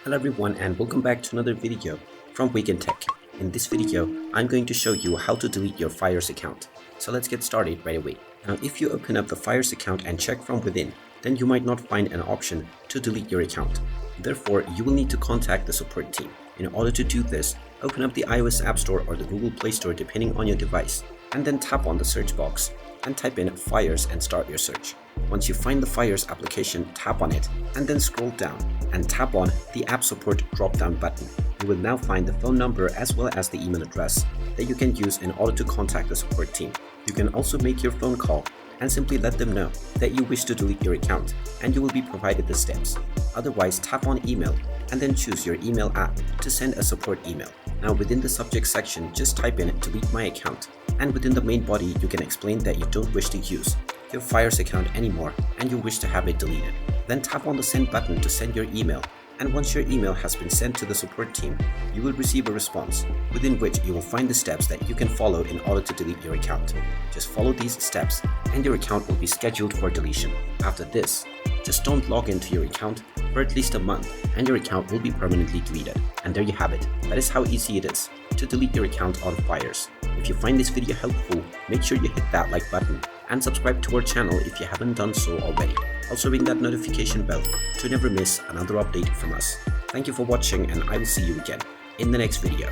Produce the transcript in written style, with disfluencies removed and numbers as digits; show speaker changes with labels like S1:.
S1: Hello everyone and welcome back to another video from Wake&Tech. In this video, I'm going to show you how to delete your Fyers account. So let's get started right away. Now if you open up the Fyers account and check from within, then you might not find an option to delete your account. Therefore, you will need to contact the support team. In order to do this, open up the iOS App Store or the Google Play Store depending on your device, and then tap on the search box and type in Fyers and start your search. Once you find the Fyers application, tap on it and then scroll down and tap on the App Support drop-down button. You will now find the phone number as well as the email address that you can use in order to contact the support team. You can also make your phone call and simply let them know that you wish to delete your account, and you will be provided the steps. Otherwise, tap on email and then choose your email app to send a support email. Now within the subject section, just type in delete my account, and within the main body you can explain that you don't wish to use your Fyers account anymore and you wish to have it deleted. Then tap on the send button to send your email, and once your email has been sent to the support team, you will receive a response within which you will find the steps that you can follow in order to delete your account. Just follow these steps and your account will be scheduled for deletion. After this, just don't log into your account for at least a month and your account will be permanently deleted. And there you have it. That is how easy it is to delete your account on Fyers. If you find this video helpful, make sure you hit that like button and subscribe to our channel if you haven't done so already. Also ring that notification bell to never miss another update from us. Thank you for watching and I will see you again in the next video.